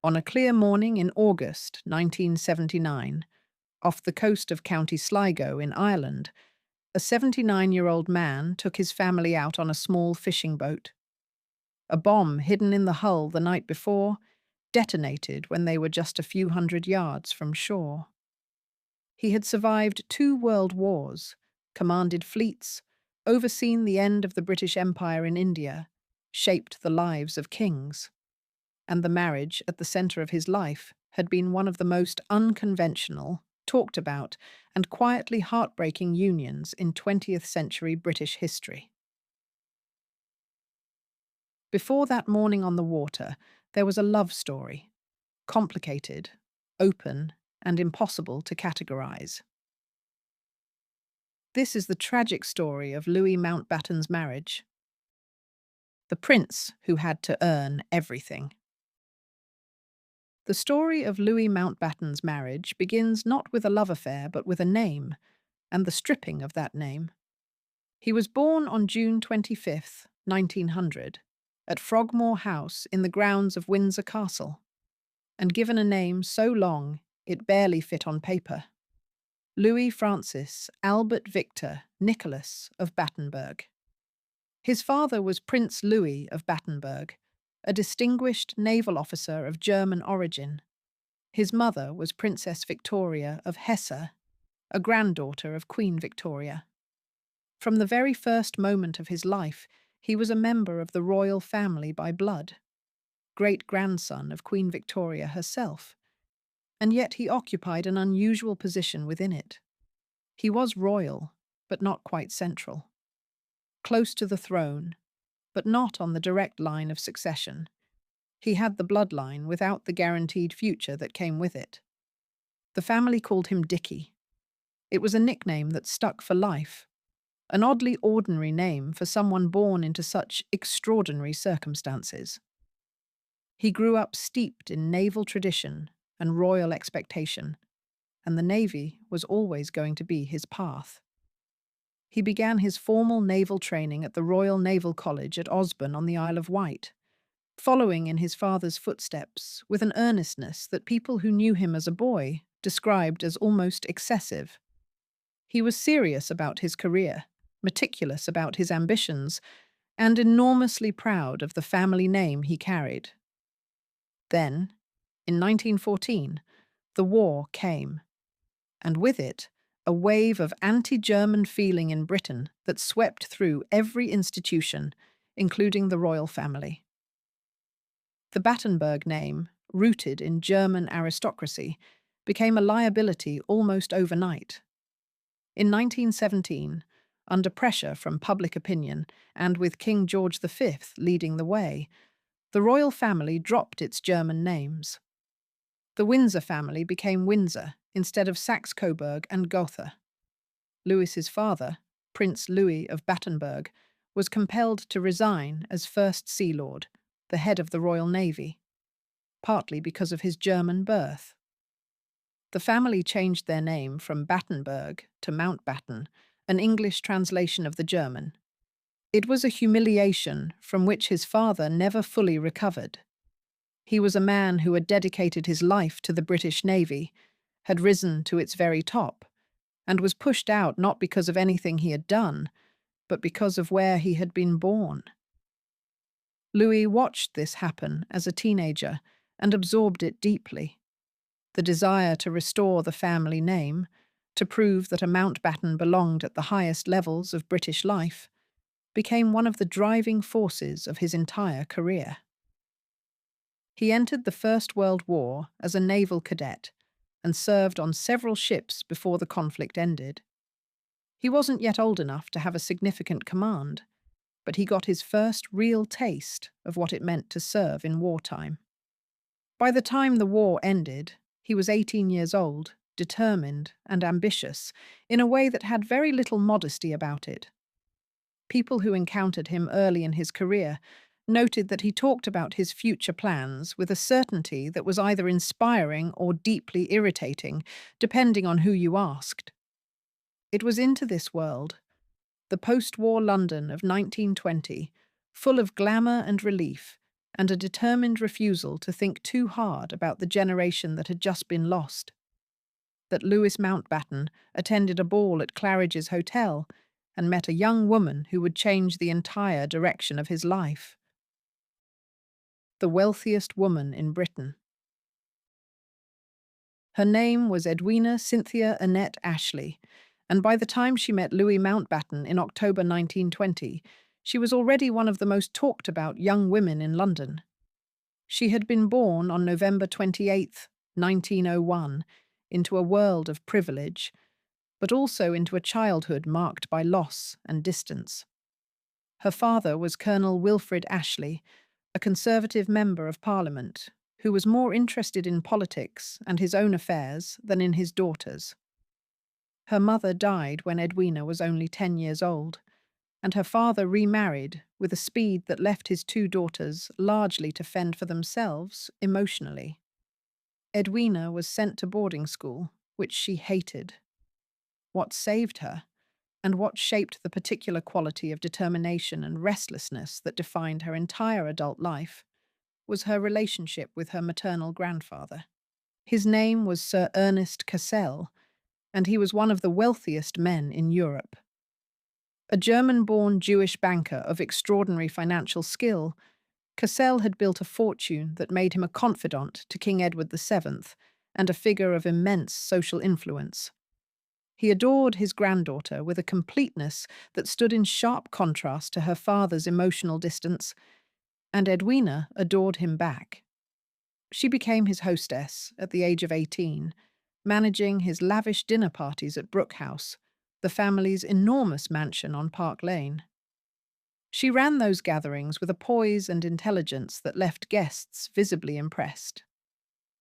On a clear morning in August 1979, off the coast of County Sligo in Ireland, a 79-year-old man took his family out on a small fishing boat. A bomb hidden in the hull the night before detonated when they were just a few hundred yards from shore. He had survived 2 world wars, commanded fleets, overseen the end of the British Empire in India, shaped the lives of kings. And the marriage at the centre of his life had been one of the most unconventional, talked about, and quietly heartbreaking unions in 20th century British history. Before that morning on the water, there was a love story, complicated, open, and impossible to categorize. This is the tragic story of Louis Mountbatten's marriage, the prince who had to earn everything. The story of Louis Mountbatten's marriage begins not with a love affair but with a name, and the stripping of that name. He was born on June 25th, 1900, at Frogmore House in the grounds of Windsor Castle, and given a name so long it barely fit on paper. Louis Francis Albert Victor Nicholas of Battenberg. His father was Prince Louis of Battenberg, a distinguished naval officer of German origin. His mother was Princess Victoria of Hesse, a granddaughter of Queen Victoria. From the very first moment of his life, he was a member of the royal family by blood, great-grandson of Queen Victoria herself, and yet he occupied an unusual position within it. He was royal, but not quite central. Close to the throne, but not on the direct line of succession. He had the bloodline without the guaranteed future that came with it. The family called him Dickie. It was a nickname that stuck for life, an oddly ordinary name for someone born into such extraordinary circumstances. He grew up steeped in naval tradition and royal expectation, and the Navy was always going to be his path. He began his formal naval training at the Royal Naval College at Osborne on the Isle of Wight, following in his father's footsteps with an earnestness that people who knew him as a boy described as almost excessive. He was serious about his career, meticulous about his ambitions, and enormously proud of the family name he carried. Then, in 1914, the war came, and with it, a wave of anti-German feeling in Britain that swept through every institution, including the royal family. The Battenberg name, rooted in German aristocracy, became a liability almost overnight. In 1917, under pressure from public opinion and with King George V leading the way, the royal family dropped its German names. The Windsor family became Windsor instead of Saxe-Coburg and Gotha. Louis's father, Prince Louis of Battenberg, was compelled to resign as First Sea Lord, the head of the Royal Navy, partly because of his German birth. The family changed their name from Battenberg to Mountbatten, an English translation of the German. It was a humiliation from which his father never fully recovered. He was a man who had dedicated his life to the British Navy, had risen to its very top, and was pushed out not because of anything he had done, but because of where he had been born. Louis watched this happen as a teenager and absorbed it deeply. The desire to restore the family name, to prove that a Mountbatten belonged at the highest levels of British life, became one of the driving forces of his entire career. He entered the First World War as a naval cadet and served on several ships before the conflict ended. He wasn't yet old enough to have a significant command, but he got his first real taste of what it meant to serve in wartime. By the time the war ended, he was 18 years old, determined and ambitious, in a way that had very little modesty about it. People who encountered him early in his career noted that he talked about his future plans with a certainty that was either inspiring or deeply irritating, depending on who you asked. It was into this world, the post-war London of 1920, full of glamour and relief, and a determined refusal to think too hard about the generation that had just been lost. That Louis Mountbatten attended a ball at Claridge's Hotel and met a young woman who would change the entire direction of his life. The wealthiest woman in Britain. Her name was Edwina Cynthia Annette Ashley, and by the time she met Louis Mountbatten in October 1920, she was already one of the most talked about young women in London. She had been born on November 28, 1901, into a world of privilege, but also into a childhood marked by loss and distance. Her father was Colonel Wilfrid Ashley, a Conservative Member of Parliament, who was more interested in politics and his own affairs than in his daughters. Her mother died when Edwina was only 10 years old, and her father remarried with a speed that left his two daughters largely to fend for themselves emotionally. Edwina was sent to boarding school, which she hated. What saved her, and what shaped the particular quality of determination and restlessness that defined her entire adult life, was her relationship with her maternal grandfather. His name was Sir Ernest Cassell, and he was one of the wealthiest men in Europe. A German-born Jewish banker of extraordinary financial skill, Cassell had built a fortune that made him a confidant to King Edward VII and a figure of immense social influence. He adored his granddaughter with a completeness that stood in sharp contrast to her father's emotional distance, and Edwina adored him back. She became his hostess at the age of 18, managing his lavish dinner parties at Brook House, the family's enormous mansion on Park Lane. She ran those gatherings with a poise and intelligence that left guests visibly impressed.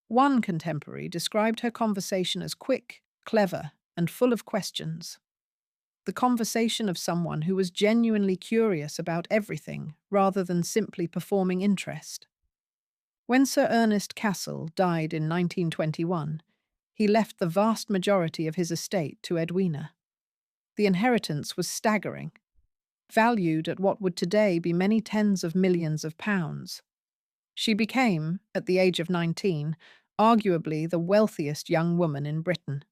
One contemporary described her conversation as quick, clever, and full of questions. The conversation of someone who was genuinely curious about everything rather than simply performing interest. When Sir Ernest Cassell died in 1921, he left the vast majority of his estate to Edwina. The inheritance was staggering, valued at what would today be many tens of millions of pounds. She became, at the age of 19, arguably the wealthiest young woman in Britain.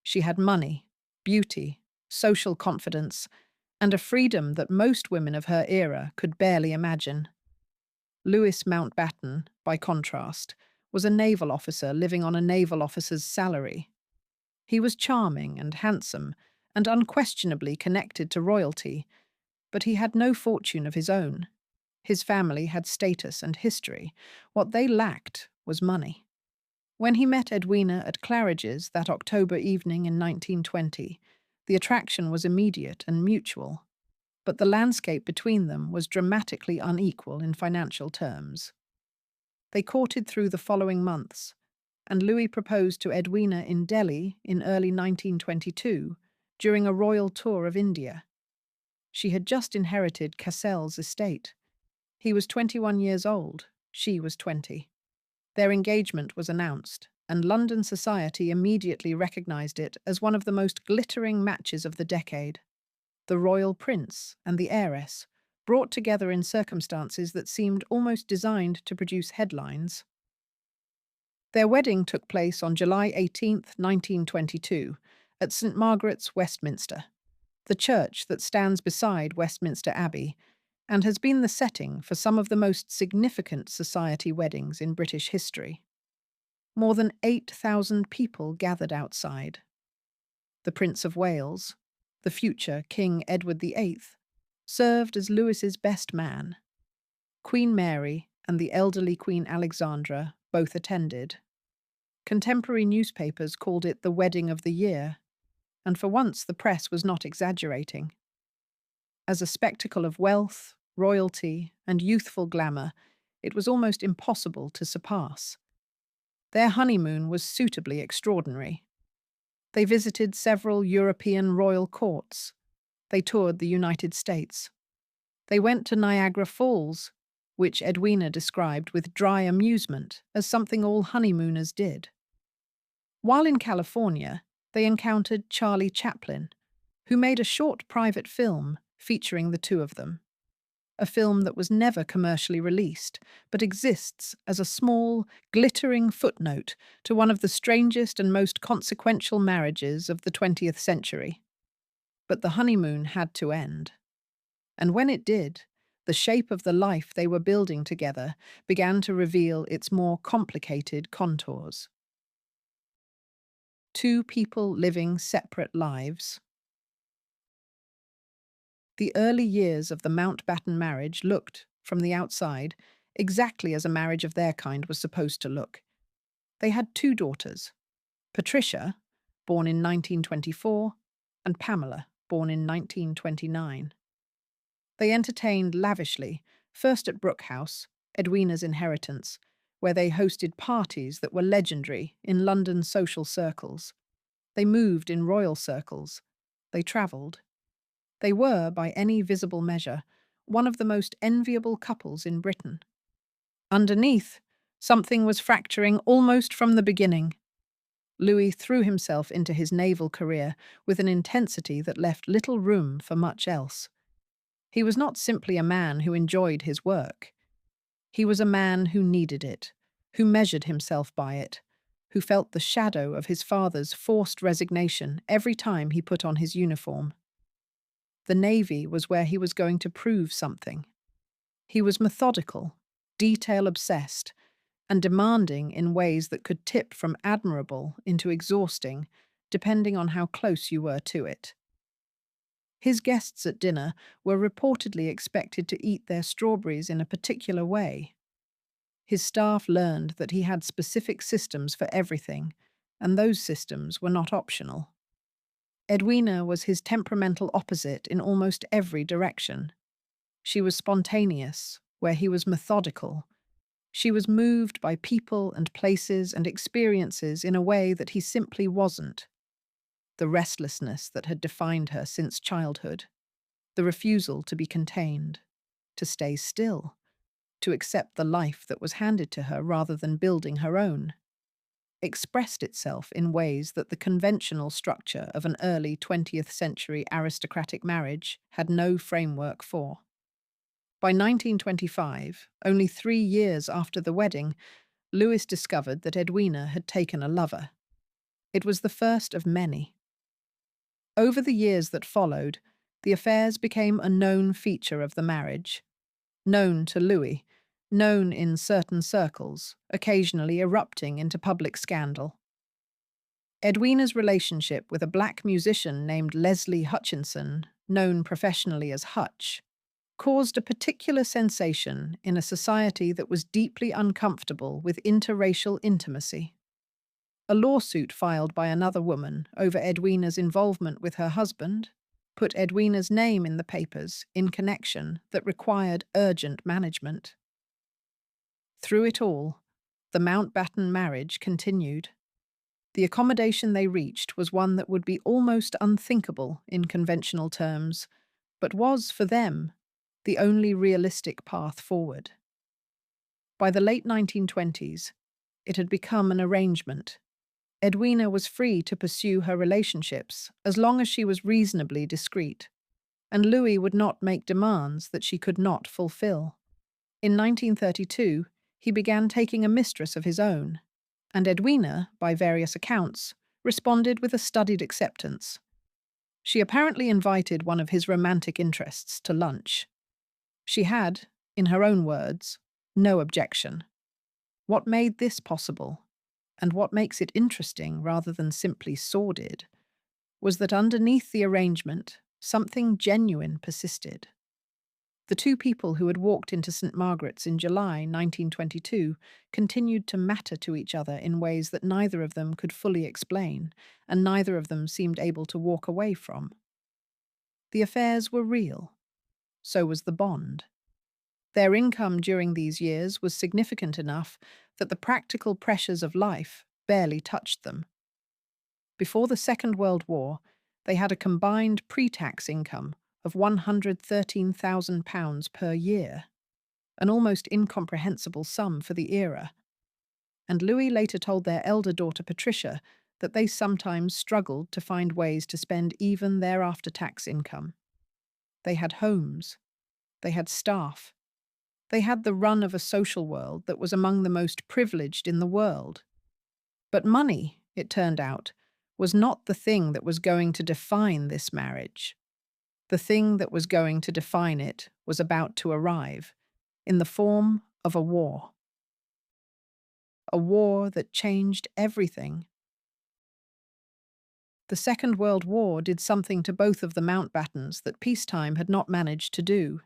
She had money, beauty, social confidence, and a freedom that most women of her era could barely imagine. Louis Mountbatten, by contrast, was a naval officer living on a naval officer's salary. He was charming and handsome, and unquestionably connected to royalty, but he had no fortune of his own. His family had status and history. What they lacked was money. When he met Edwina at Claridge's that October evening in 1920, the attraction was immediate and mutual, but the landscape between them was dramatically unequal in financial terms. They courted through the following months, and Louis proposed to Edwina in Delhi in early 1922 during a royal tour of India. She had just inherited Cassell's estate. He was 21 years old, she was 20. Their engagement was announced, and London society immediately recognised it as one of the most glittering matches of the decade. The royal prince and the heiress, brought together in circumstances that seemed almost designed to produce headlines. Their wedding took place on July 18, 1922, at St Margaret's, Westminster, the church that stands beside Westminster Abbey, and has been the setting for some of the most significant society weddings in British history. More than 8,000 people gathered outside. The Prince of Wales, the future King Edward VIII, served as Louis's best man. Queen Mary and the elderly Queen Alexandra both attended. Contemporary newspapers called it the wedding of the year, and for once the press was not exaggerating. As a spectacle of wealth, royalty, and youthful glamour, it was almost impossible to surpass. Their honeymoon was suitably extraordinary. They visited several European royal courts. They toured the United States. They went to Niagara Falls, which Edwina described with dry amusement as something all honeymooners did. While in California, they encountered Charlie Chaplin, who made a short private film featuring the two of them. a film that was never commercially released, but exists as a small, glittering footnote to one of the strangest and most consequential marriages of the 20th century. But the honeymoon had to end. And when it did, the shape of the life they were building together began to reveal its more complicated contours. Two people living separate lives. The early years of the Mountbatten marriage looked, from the outside, exactly as a marriage of their kind was supposed to look. They had two daughters, Patricia, born in 1924, and Pamela, born in 1929. They entertained lavishly, first at Brook House, Edwina's inheritance, where they hosted parties that were legendary in London social circles. They moved in royal circles. They travelled. They were, by any visible measure, one of the most enviable couples in Britain. Underneath, something was fracturing almost from the beginning. Louis threw himself into his naval career with an intensity that left little room for much else. He was not simply a man who enjoyed his work. He was a man who needed it, who measured himself by it, who felt the shadow of his father's forced resignation every time he put on his uniform. The Navy was where he was going to prove something. He was methodical, detail-obsessed, and demanding in ways that could tip from admirable into exhausting, depending on how close you were to it. His guests at dinner were reportedly expected to eat their strawberries in a particular way. His staff learned that he had specific systems for everything, and those systems were not optional. Edwina was his temperamental opposite in almost every direction. She was spontaneous, where he was methodical. She was moved by people and places and experiences in a way that he simply wasn't. The restlessness that had defined her since childhood, the refusal to be contained, to stay still, to accept the life that was handed to her rather than building her own, expressed itself in ways that the conventional structure of an early 20th century aristocratic marriage had no framework for. By 1925, only 3 years after the wedding, Louis discovered that Edwina had taken a lover. It was the first of many. Over the years that followed, the affairs became a known feature of the marriage. Known to Louis, known in certain circles, occasionally erupting into public scandal. Edwina's relationship with a black musician named Leslie Hutchinson, known professionally as Hutch, caused a particular sensation in a society that was deeply uncomfortable with interracial intimacy. A lawsuit filed by another woman over Edwina's involvement with her husband put Edwina's name in the papers in connection that required urgent management. Through it all, the Mountbatten marriage continued. The accommodation they reached was one that would be almost unthinkable in conventional terms, but was, for them, the only realistic path forward. By the late 1920s, it had become an arrangement. Edwina was free to pursue her relationships as long as she was reasonably discreet, and Louis would not make demands that she could not fulfill. In 1932, he began taking a mistress of his own, and Edwina, by various accounts, responded with a studied acceptance. She apparently invited one of his romantic interests to lunch. She had, in her own words, no objection. What made this possible, and what makes it interesting rather than simply sordid, was that underneath the arrangement, something genuine persisted. The two people who had walked into St. Margaret's in July 1922 continued to matter to each other in ways that neither of them could fully explain, and neither of them seemed able to walk away from. The affairs were real. So was the bond. Their income during these years was significant enough that the practical pressures of life barely touched them. Before the Second World War, they had a combined pre-tax income of £113,000 per year, an almost incomprehensible sum for the era. And Louis later told their elder daughter Patricia that they sometimes struggled to find ways to spend even their after-tax income. They had homes. They had staff. They had the run of a social world that was among the most privileged in the world. But money, it turned out, was not the thing that was going to define this marriage. The thing that was going to define it was about to arrive, in the form of a war. A war that changed everything. The Second World War did something to both of the Mountbattens that peacetime had not managed to do.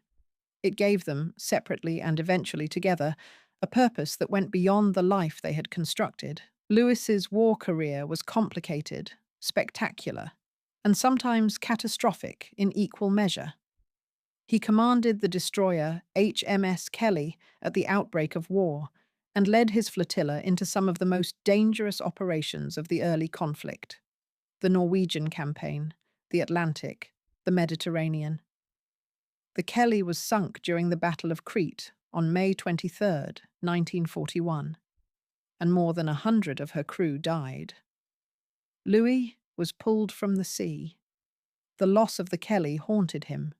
It gave them, separately and eventually together, a purpose that went beyond the life they had constructed. Lewis's war career was complicated, spectacular, and sometimes catastrophic in equal measure. He commanded the destroyer HMS Kelly at the outbreak of war and led his flotilla into some of the most dangerous operations of the early conflict: the Norwegian campaign, the Atlantic, the Mediterranean. The Kelly was sunk during the Battle of Crete on May 23, 1941, and more than 100 of her crew died. Louis was pulled from the sea. The loss of the Kelly haunted him.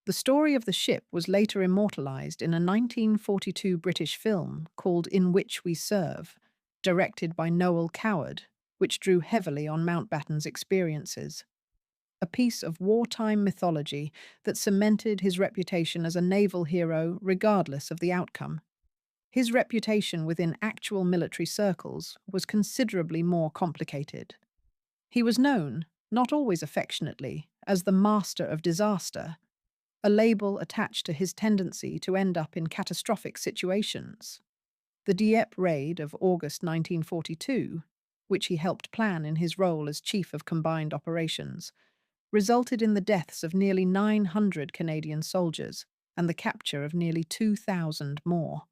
The story of the ship was later immortalized in a 1942 British film called In Which We Serve, directed by Noel Coward, which drew heavily on Mountbatten's experiences. A piece of wartime mythology that cemented his reputation as a naval hero regardless of the outcome. His reputation within actual military circles was considerably more complicated. He was known, not always affectionately, as the Master of Disaster, a label attached to his tendency to end up in catastrophic situations. The Dieppe raid of August 1942, which he helped plan in his role as Chief of Combined Operations, resulted in the deaths of nearly 900 Canadian soldiers and the capture of nearly 2,000 more.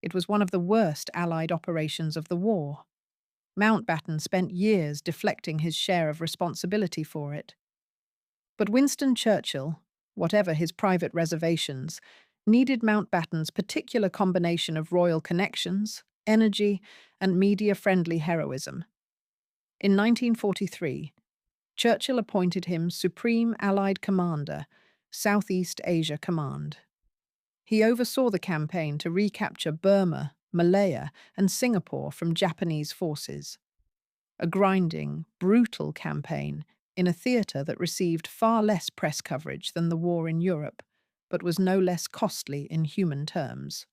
It was one of the worst Allied operations of the war. Mountbatten spent years deflecting his share of responsibility for it. But Winston Churchill, whatever his private reservations, needed Mountbatten's particular combination of royal connections, energy, and media-friendly heroism. In 1943, Churchill appointed him Supreme Allied Commander, Southeast Asia Command. He oversaw the campaign to recapture Burma, Malaya, and Singapore from Japanese forces. A grinding, brutal campaign in a theatre that received far less press coverage than the war in Europe, but was no less costly in human terms.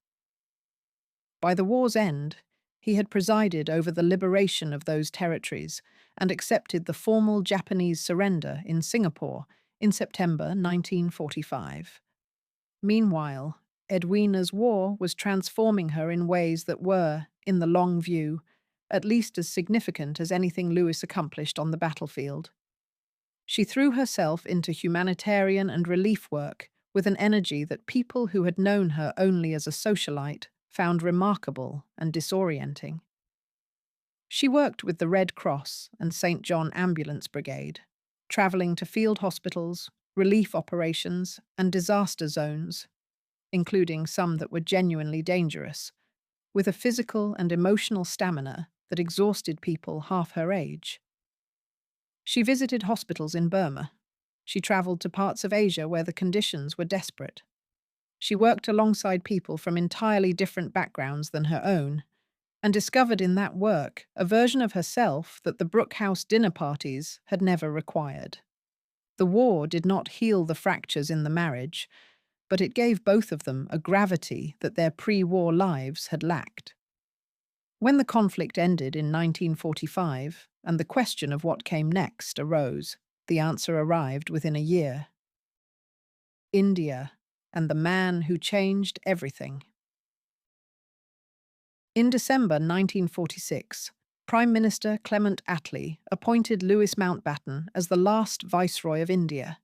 By the war's end, he had presided over the liberation of those territories and accepted the formal Japanese surrender in Singapore in September 1945. Meanwhile, Edwina's war was transforming her in ways that were, in the long view, at least as significant as anything Lewis accomplished on the battlefield. She threw herself into humanitarian and relief work with an energy that people who had known her only as a socialite found remarkable and disorienting. She worked with the Red Cross and St. John Ambulance Brigade, travelling to field hospitals, relief operations, and disaster zones, including some that were genuinely dangerous, with a physical and emotional stamina that exhausted people half her age. She visited hospitals in Burma. She travelled to parts of Asia where the conditions were desperate. She worked alongside people from entirely different backgrounds than her own, and discovered in that work a version of herself that the Brooke House dinner parties had never required. The war did not heal the fractures in the marriage, but it gave both of them a gravity that their pre-war lives had lacked. When the conflict ended in 1945, and the question of what came next arose, the answer arrived within a year. India, and the man who changed everything. In December 1946, Prime Minister Clement Attlee appointed Louis Mountbatten as the last Viceroy of India.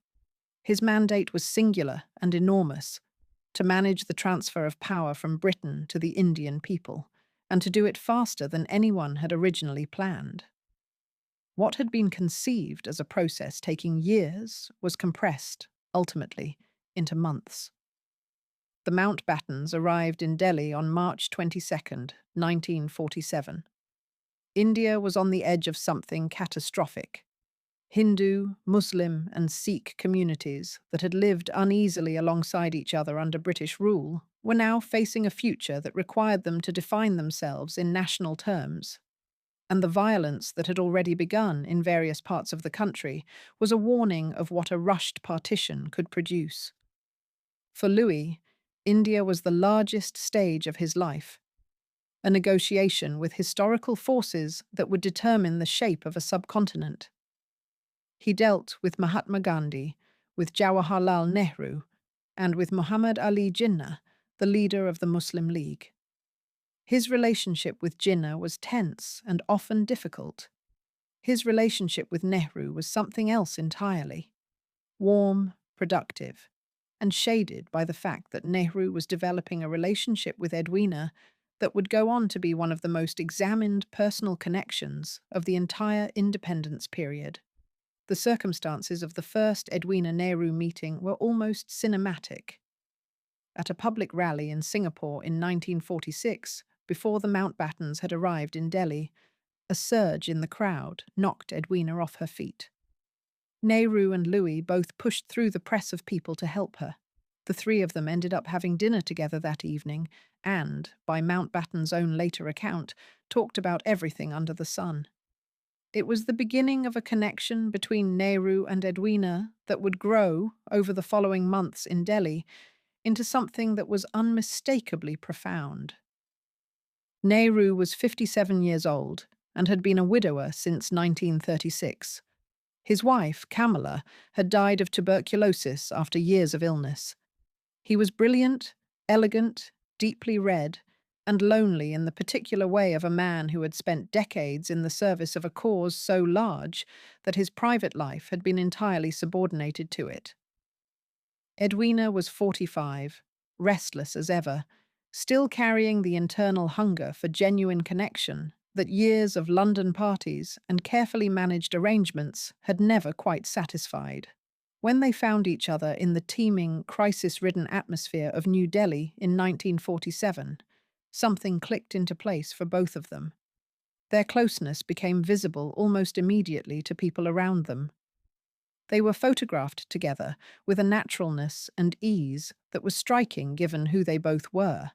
His mandate was singular and enormous: to manage the transfer of power from Britain to the Indian people, and to do it faster than anyone had originally planned. What had been conceived as a process taking years was compressed, ultimately, into months. The Mountbattens arrived in Delhi on March 22, 1947. India was on the edge of something catastrophic. Hindu, Muslim, and Sikh communities that had lived uneasily alongside each other under British rule were now facing a future that required them to define themselves in national terms. And the violence that had already begun in various parts of the country was a warning of what a rushed partition could produce. For Louis, India was the largest stage of his life, a negotiation with historical forces that would determine the shape of a subcontinent. He dealt with Mahatma Gandhi, with Jawaharlal Nehru, and with Muhammad Ali Jinnah, the leader of the Muslim League. His relationship with Jinnah was tense and often difficult. His relationship with Nehru was something else entirely. Warm, productive, and shaded by the fact that Nehru was developing a relationship with Edwina that would go on to be one of the most examined personal connections of the entire independence period. The circumstances of the first Edwina-Nehru meeting were almost cinematic. At a public rally in Singapore in 1946, before the Mountbattens had arrived in Delhi, a surge in the crowd knocked Edwina off her feet. Nehru and Louis both pushed through the press of people to help her. The three of them ended up having dinner together that evening and, by Mountbatten's own later account, talked about everything under the sun. It was the beginning of a connection between Nehru and Edwina that would grow, over the following months in Delhi, into something that was unmistakably profound. Nehru was 57 years old and had been a widower since 1936. His wife, Kamala, had died of tuberculosis after years of illness. He was brilliant, elegant, deeply read, and lonely in the particular way of a man who had spent decades in the service of a cause so large that his private life had been entirely subordinated to it. Edwina was 45, restless as ever, still carrying the internal hunger for genuine connection that years of London parties and carefully managed arrangements had never quite satisfied. When they found each other in the teeming, crisis-ridden atmosphere of New Delhi in 1947, something clicked into place for both of them. Their closeness became visible almost immediately to people around them. They were photographed together with a naturalness and ease that was striking given who they both were.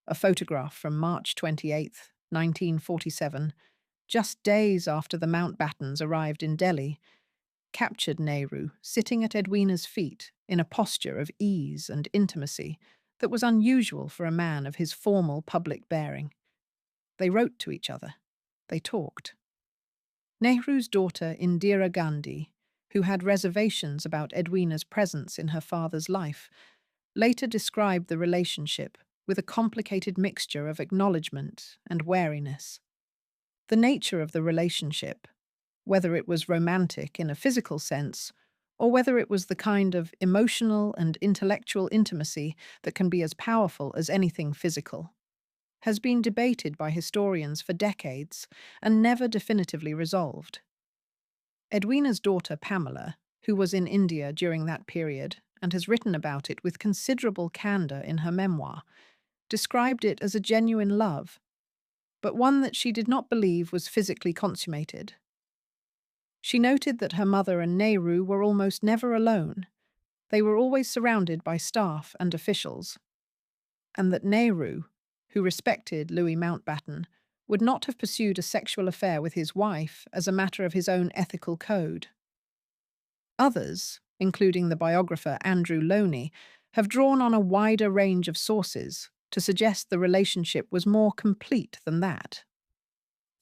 A photograph from March 28, 1947, just days after the Mountbattens arrived in Delhi, captured Nehru sitting at Edwina's feet in a posture of ease and intimacy that was unusual for a man of his formal public bearing. They wrote to each other. They talked. Nehru's daughter Indira Gandhi, who had reservations about Edwina's presence in her father's life, later described the relationship with a complicated mixture of acknowledgement and wariness. The nature of the relationship, whether it was romantic in a physical sense, or whether it was the kind of emotional and intellectual intimacy that can be as powerful as anything physical, has been debated by historians for decades and never definitively resolved. Edwina's daughter Pamela, who was in India during that period and has written about it with considerable candour in her memoir, described it as a genuine love, but one that she did not believe was physically consummated. She noted that her mother and Nehru were almost never alone. They were always surrounded by staff and officials, and that Nehru, who respected Louis Mountbatten, would not have pursued a sexual affair with his wife as a matter of his own ethical code. Others, including the biographer Andrew Loney, have drawn on a wider range of sources to suggest the relationship was more complete than that.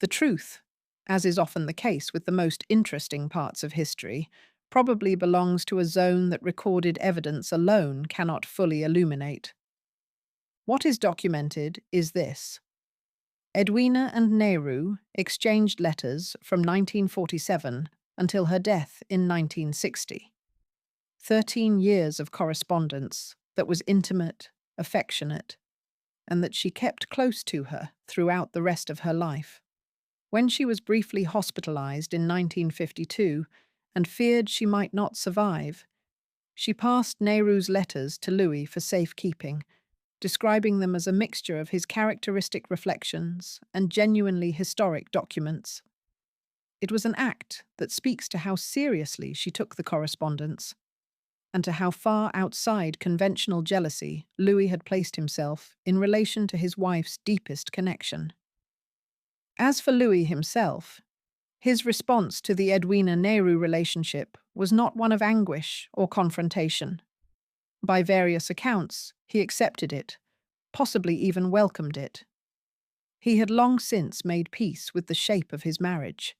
The truth, as is often the case with the most interesting parts of history, probably belongs to a zone that recorded evidence alone cannot fully illuminate. What is documented is this. Edwina and Nehru exchanged letters from 1947 until her death in 1960. 13 years of correspondence that was intimate, affectionate, and that she kept close to her throughout the rest of her life. When she was briefly hospitalized in 1952 and feared she might not survive, she passed Nehru's letters to Louis for safekeeping, describing them as a mixture of his characteristic reflections and genuinely historic documents. It was an act that speaks to how seriously she took the correspondence and to how far outside conventional jealousy Louis had placed himself in relation to his wife's deepest connection. As for Louis himself, his response to the Edwina-Nehru relationship was not one of anguish or confrontation. By various accounts, he accepted it, possibly even welcomed it. He had long since made peace with the shape of his marriage,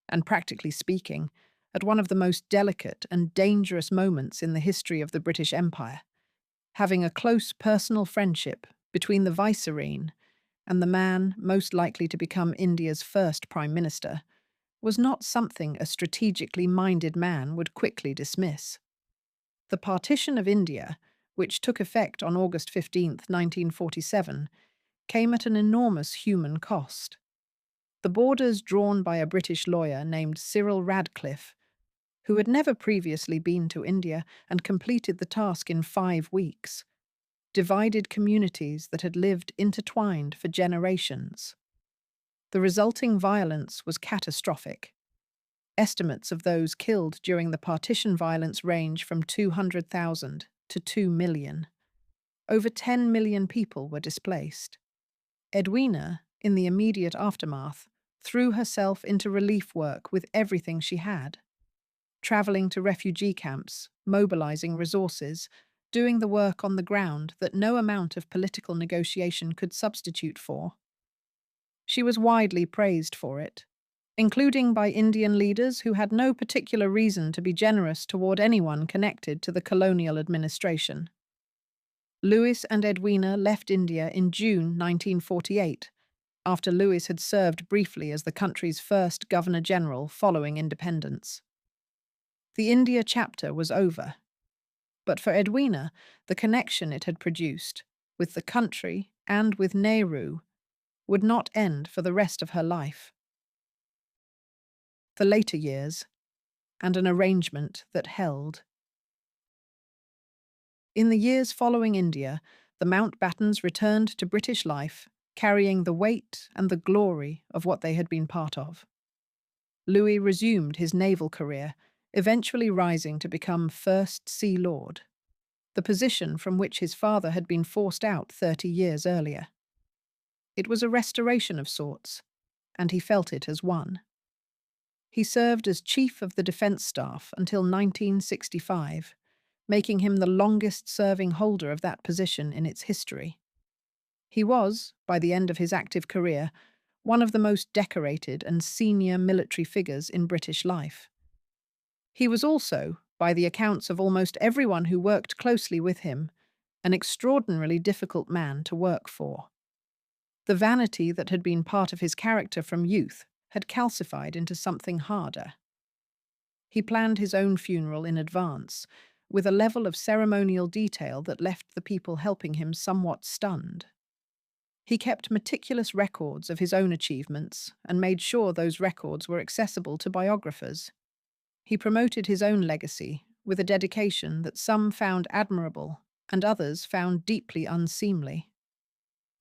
and practically speaking, at one of the most delicate and dangerous moments in the history of the British Empire, having a close personal friendship between the vicereine and the man most likely to become India's first Prime Minister was not something a strategically minded man would quickly dismiss. The partition of India, which took effect on August 15, 1947, came at an enormous human cost. The borders drawn by a British lawyer named Cyril Radcliffe, who had never previously been to India and completed the task in 5 weeks, divided communities that had lived intertwined for generations. The resulting violence was catastrophic. Estimates of those killed during the partition violence range from 200,000 to 2 million. Over 10 million people were displaced. Edwina, in the immediate aftermath, threw herself into relief work with everything she had, travelling to refugee camps, mobilizing resources, doing the work on the ground that no amount of political negotiation could substitute for. She was widely praised for it, including by Indian leaders who had no particular reason to be generous toward anyone connected to the colonial administration. Louis and Edwina left India in June 1948, after Louis had served briefly as the country's first Governor-General following independence. The India chapter was over, but for Edwina, the connection it had produced, with the country and with Nehru, would not end for the rest of her life. The later years, and an arrangement that held. In the years following India, the Mountbattens returned to British life, carrying the weight and the glory of what they had been part of. Louis resumed his naval career, eventually rising to become First Sea Lord, the position from which his father had been forced out 30 years earlier. It was a restoration of sorts, and he felt it as one. He served as Chief of the Defence Staff until 1965, making him the longest-serving holder of that position in its history. He was, by the end of his active career, one of the most decorated and senior military figures in British life. He was also, by the accounts of almost everyone who worked closely with him, an extraordinarily difficult man to work for. The vanity that had been part of his character from youth had calcified into something harder. He planned his own funeral in advance, with a level of ceremonial detail that left the people helping him somewhat stunned. He kept meticulous records of his own achievements and made sure those records were accessible to biographers. He promoted his own legacy with a dedication that some found admirable and others found deeply unseemly.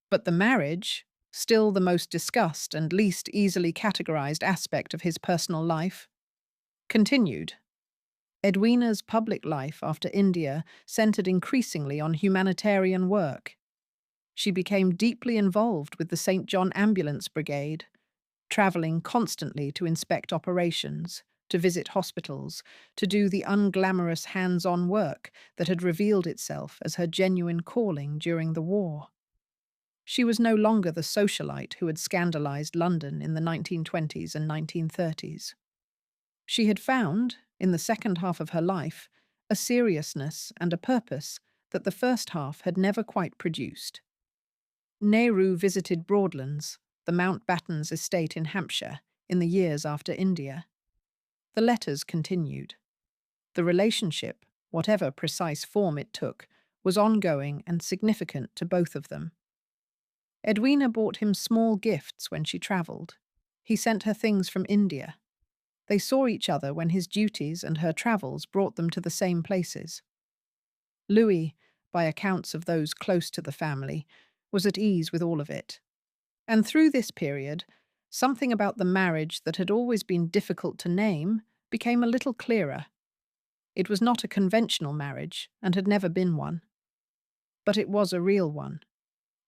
But the marriage, still the most discussed and least easily categorized aspect of his personal life, continued. Edwina's public life after India centered increasingly on humanitarian work. She became deeply involved with the St. John Ambulance Brigade, traveling constantly to inspect operations, to visit hospitals, to do the unglamorous hands-on work that had revealed itself as her genuine calling during the war. She was no longer the socialite who had scandalized London in the 1920s and 1930s. She had found, in the second half of her life, a seriousness and a purpose that the first half had never quite produced. Nehru visited Broadlands, the Mountbatten's estate in Hampshire, in the years after India. The letters continued. The relationship, whatever precise form it took, was ongoing and significant to both of them. Edwina bought him small gifts when she travelled. He sent her things from India. They saw each other when his duties and her travels brought them to the same places. Louis, by accounts of those close to the family, was at ease with all of it. And through this period, Something about the marriage that had always been difficult to name became a little clearer. It was not a conventional marriage and had never been one. But it was a real one.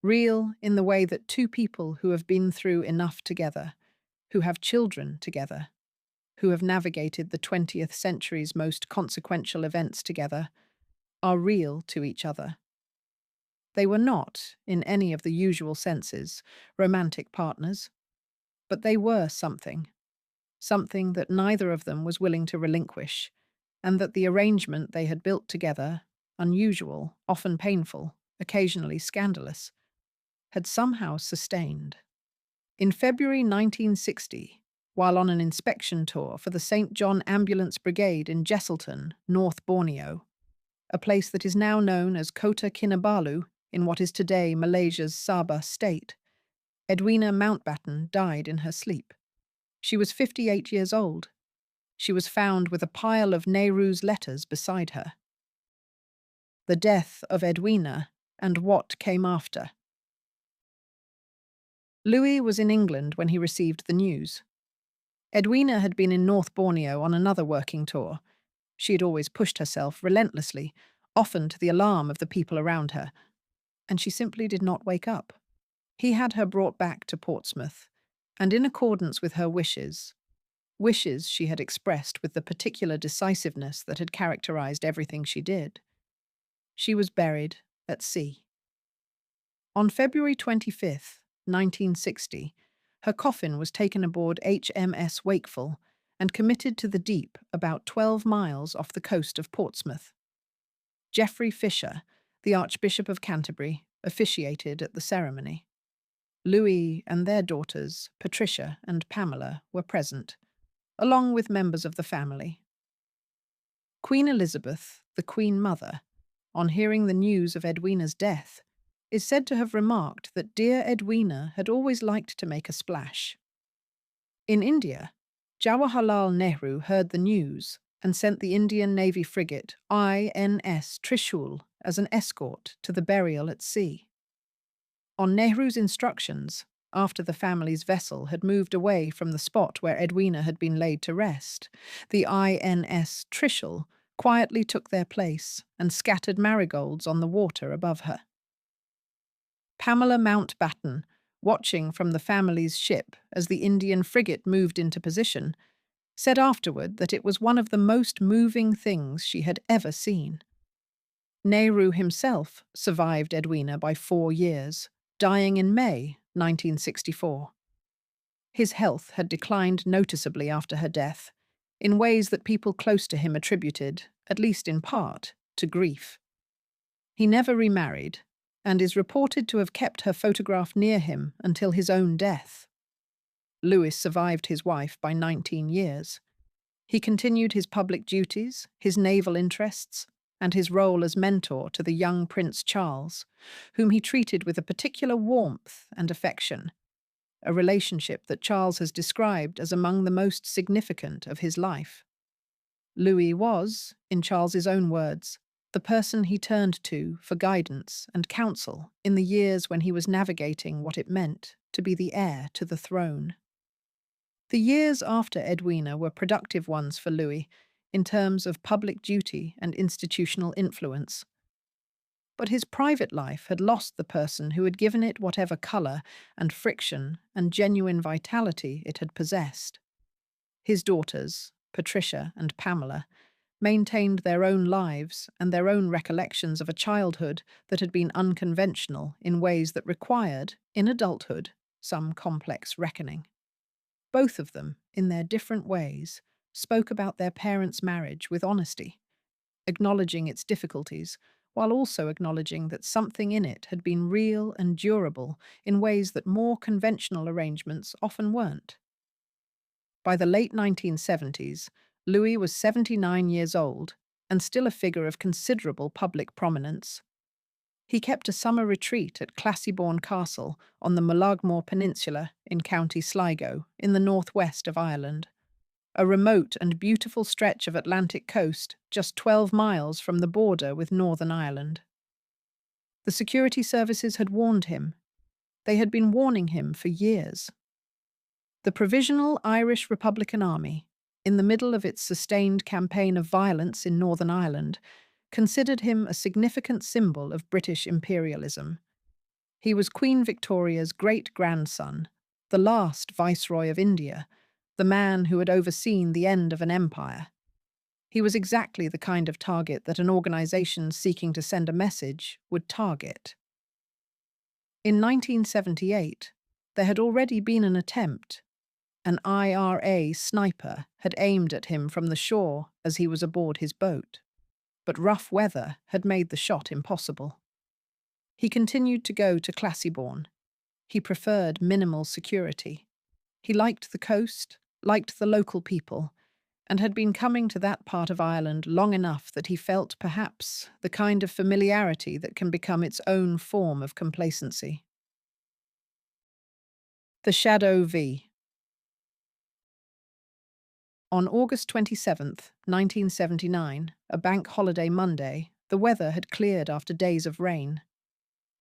Real in the way that two people who have been through enough together, who have children together, who have navigated the 20th century's most consequential events together, are real to each other. They were not, in any of the usual senses, romantic partners, but they were something that neither of them was willing to relinquish, and that the arrangement they had built together, unusual, often painful, occasionally scandalous, had somehow sustained. In February 1960, while on an inspection tour for the St. John Ambulance Brigade in Jesselton, North Borneo, a place that is now known as Kota Kinabalu in what is today Malaysia's Sabah state, Edwina Mountbatten died in her sleep. She was 58 years old. She was found with a pile of Nehru's letters beside her. The death of Edwina and what came after. Louis was in England when he received the news. Edwina had been in North Borneo on another working tour. She had always pushed herself relentlessly, often to the alarm of the people around her, and she simply did not wake up. He had her brought back to Portsmouth, and in accordance with her wishes she had expressed with the particular decisiveness that had characterized everything she did, she was buried at sea. On February 25th, 1960, her coffin was taken aboard HMS Wakeful and committed to the deep about 12 miles off the coast of Portsmouth. Geoffrey Fisher, the Archbishop of Canterbury, officiated at the ceremony. Louis and their daughters, Patricia and Pamela, were present, along with members of the family. Queen Elizabeth, the Queen Mother, on hearing the news of Edwina's death, is said to have remarked that dear Edwina had always liked to make a splash. In India, Jawaharlal Nehru heard the news and sent the Indian Navy frigate INS Trishul as an escort to the burial at sea. On Nehru's instructions, after the family's vessel had moved away from the spot where Edwina had been laid to rest, the INS Trishul quietly took their place and scattered marigolds on the water above her. Pamela Mountbatten, watching from the family's ship as the Indian frigate moved into position, said afterward that it was one of the most moving things she had ever seen. Nehru himself survived Edwina by 4 years, dying in May 1964. His health had declined noticeably after her death, in ways that people close to him attributed, at least in part, to grief. He never remarried, and is reported to have kept her photograph near him until his own death. Louis survived his wife by 19 years. He continued his public duties, his naval interests, and his role as mentor to the young Prince Charles, whom he treated with a particular warmth and affection, a relationship that Charles has described as among the most significant of his life. Louis was, in Charles's own words, the person he turned to for guidance and counsel in the years when he was navigating what it meant to be the heir to the throne. The years after Edwina were productive ones for Louis in terms of public duty and institutional influence. But his private life had lost the person who had given it whatever colour and friction and genuine vitality it had possessed. His daughters, Patricia and Pamela, maintained their own lives and their own recollections of a childhood that had been unconventional in ways that required, in adulthood, some complex reckoning. Both of them, in their different ways, spoke about their parents' marriage with honesty, acknowledging its difficulties, while also acknowledging that something in it had been real and durable in ways that more conventional arrangements often weren't. By the late 1970s, Louis was 79 years old and still a figure of considerable public prominence. He kept a summer retreat at Classiebawn Castle on the Mullaghmore Peninsula in County Sligo, in the northwest of Ireland, a remote and beautiful stretch of Atlantic coast just 12 miles from the border with Northern Ireland. The security services had warned him. They had been warning him for years. The Provisional Irish Republican Army, in the middle of its sustained campaign of violence in Northern Ireland, considered him a significant symbol of British imperialism. He was Queen Victoria's great-grandson, the last Viceroy of India, the man who had overseen the end of an empire. He was exactly the kind of target that an organization seeking to send a message would target. In 1978, there had already been an attempt. An IRA sniper had aimed at him from the shore as he was aboard his boat, but rough weather had made the shot impossible. He continued to go to Classiebawn. He preferred minimal security. He liked the coast, liked the local people, and had been coming to that part of Ireland long enough that he felt perhaps the kind of familiarity that can become its own form of complacency. The Shadow V. On August 27th, 1979, a bank holiday Monday, the weather had cleared after days of rain.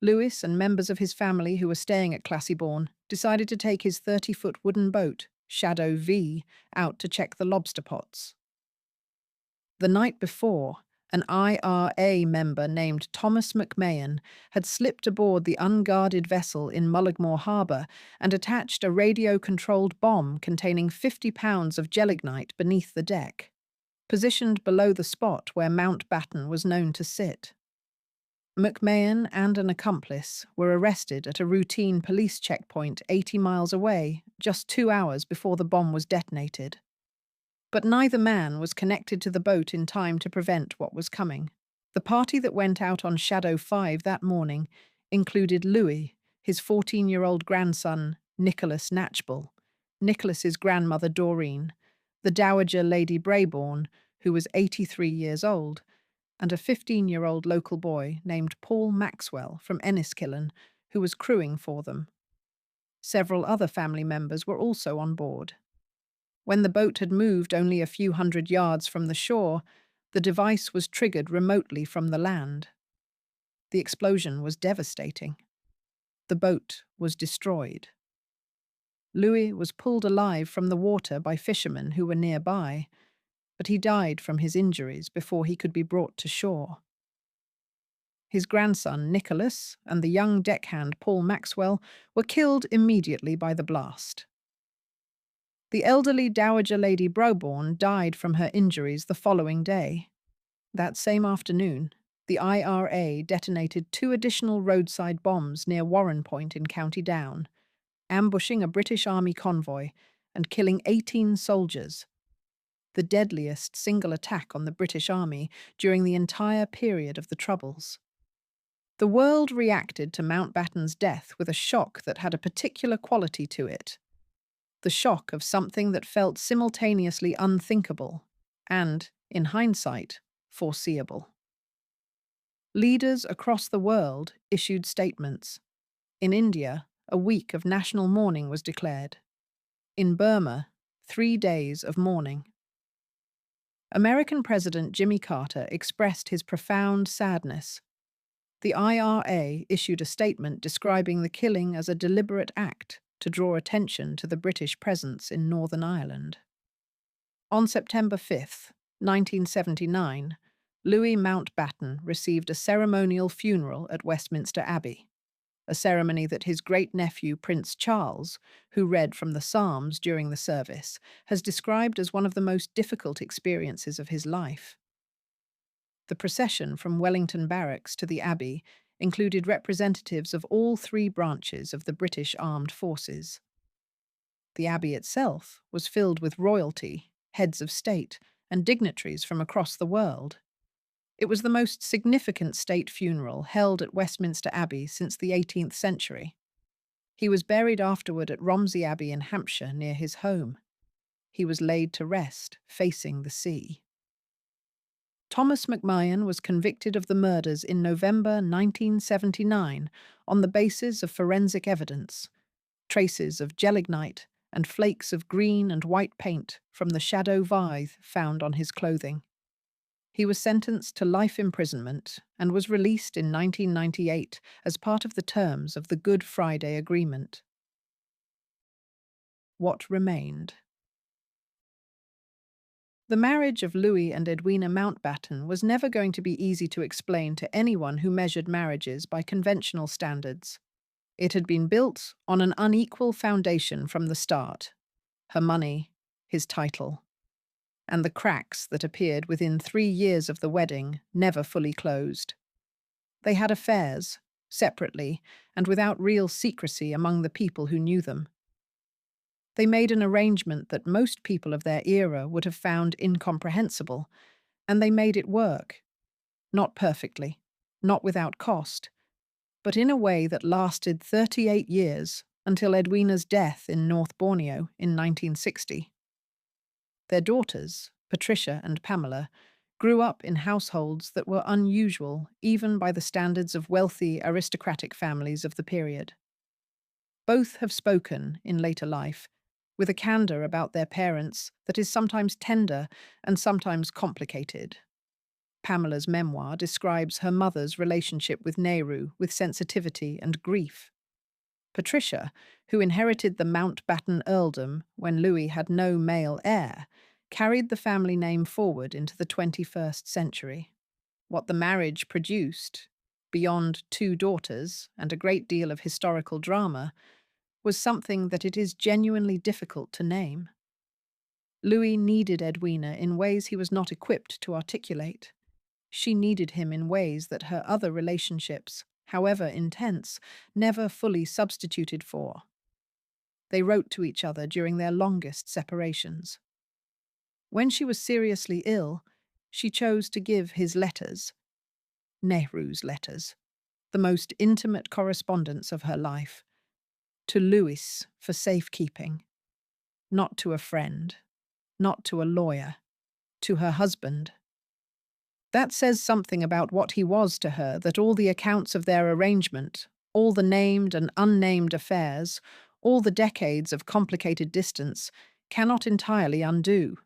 Lewis and members of his family who were staying at Classiebawn decided to take his 30-foot wooden boat, Shadow V, out to check the lobster pots. The night before, an IRA member named Thomas McMahon had slipped aboard the unguarded vessel in Mullaghmore Harbour and attached a radio-controlled bomb containing 50 pounds of gelignite beneath the deck, positioned below the spot where Mountbatten was known to sit. McMahon and an accomplice were arrested at a routine police checkpoint 80 miles away just 2 hours before the bomb was detonated. But neither man was connected to the boat in time to prevent what was coming. The party that went out on Shadow 5 that morning included Louis, his 14-year-old grandson, Nicholas Knatchbull, Nicholas's grandmother, Doreen, the Dowager Lady Brabourne, who was 83 years old, and a 15-year-old local boy named Paul Maxwell from Enniskillen, who was crewing for them. Several other family members were also on board. When the boat had moved only a few hundred yards from the shore, the device was triggered remotely from the land. The explosion was devastating. The boat was destroyed. Louis was pulled alive from the water by fishermen who were nearby, but he died from his injuries before he could be brought to shore. His grandson, Nicholas, and the young deckhand, Paul Maxwell, were killed immediately by the blast. The elderly Dowager Lady Brabourne died from her injuries the following day. That same afternoon, the IRA detonated 2 additional roadside bombs near Warren Point in County Down, ambushing a British Army convoy and killing 18 soldiers, the deadliest single attack on the British Army during the entire period of the Troubles. The world reacted to Mountbatten's death with a shock that had a particular quality to it. The shock of something that felt simultaneously unthinkable and, in hindsight, foreseeable. Leaders across the world issued statements. In India, a week of national mourning was declared. In Burma, 3 days of mourning. American President Jimmy Carter expressed his profound sadness. The IRA issued a statement describing the killing as a deliberate act to draw attention to the British presence in Northern Ireland. On September 5, 1979, Louis Mountbatten received a ceremonial funeral at Westminster Abbey, a ceremony that his great-nephew Prince Charles, who read from the Psalms during the service, has described as one of the most difficult experiences of his life. The procession from Wellington Barracks to the Abbey included representatives of all 3 branches of the British Armed Forces. The Abbey itself was filled with royalty, heads of state, and dignitaries from across the world. It was the most significant state funeral held at Westminster Abbey since the 18th century. He was buried afterward at Romsey Abbey in Hampshire near his home. He was laid to rest, facing the sea. Thomas McMahon was convicted of the murders in November 1979 on the basis of forensic evidence, traces of gelignite and flakes of green and white paint from the Shadow V found on his clothing. He was sentenced to life imprisonment and was released in 1998 as part of the terms of the Good Friday Agreement. what remained. The marriage of Louis and Edwina Mountbatten was never going to be easy to explain to anyone who measured marriages by conventional standards. It had been built on an unequal foundation from the start: her money, his title, and the cracks that appeared within 3 years of the wedding never fully closed. They had affairs, separately, and without real secrecy among the people who knew them. They made an arrangement that most people of their era would have found incomprehensible, and they made it work. Not perfectly, not without cost, but in a way that lasted 38 years until Edwina's death in North Borneo in 1960. Their daughters, Patricia and Pamela, grew up in households that were unusual even by the standards of wealthy aristocratic families of the period. Both have spoken, in later life, with a candor about their parents that is sometimes tender and sometimes complicated. Pamela's memoir describes her mother's relationship with Nehru with sensitivity and grief. Patricia, who inherited the Mountbatten earldom when Louis had no male heir, carried the family name forward into the 21st century. What the marriage produced, beyond 2 daughters and a great deal of historical drama, was something that it is genuinely difficult to name. Louis needed Edwina in ways he was not equipped to articulate. She needed him in ways that her other relationships, however intense, never fully substituted for. They wrote to each other during their longest separations. When she was seriously ill, she chose to give his letters, Nehru's letters, the most intimate correspondence of her life, to Louis for safekeeping, not to a friend, not to a lawyer, to her husband. That says something about what he was to her that all the accounts of their arrangement, all the named and unnamed affairs, all the decades of complicated distance, cannot entirely undo.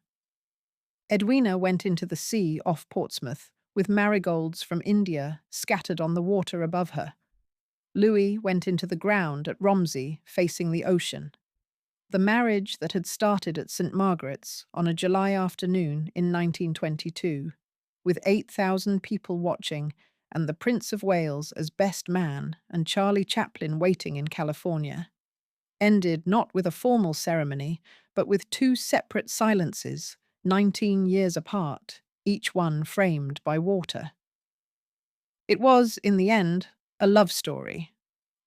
Edwina went into the sea off Portsmouth, with marigolds from India scattered on the water above her. Louis went into the ground at Romsey, facing the ocean. The marriage that had started at St. Margaret's on a July afternoon in 1922, with 8,000 people watching and the Prince of Wales as best man and Charlie Chaplin waiting in California, ended not with a formal ceremony, but with 2 separate silences, 19 years apart, each one framed by water. It was, in the end, a love story,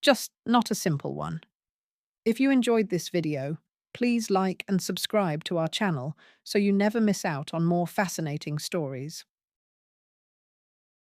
just not a simple one. If you enjoyed this video, please like and subscribe to our channel so you never miss out on more fascinating stories.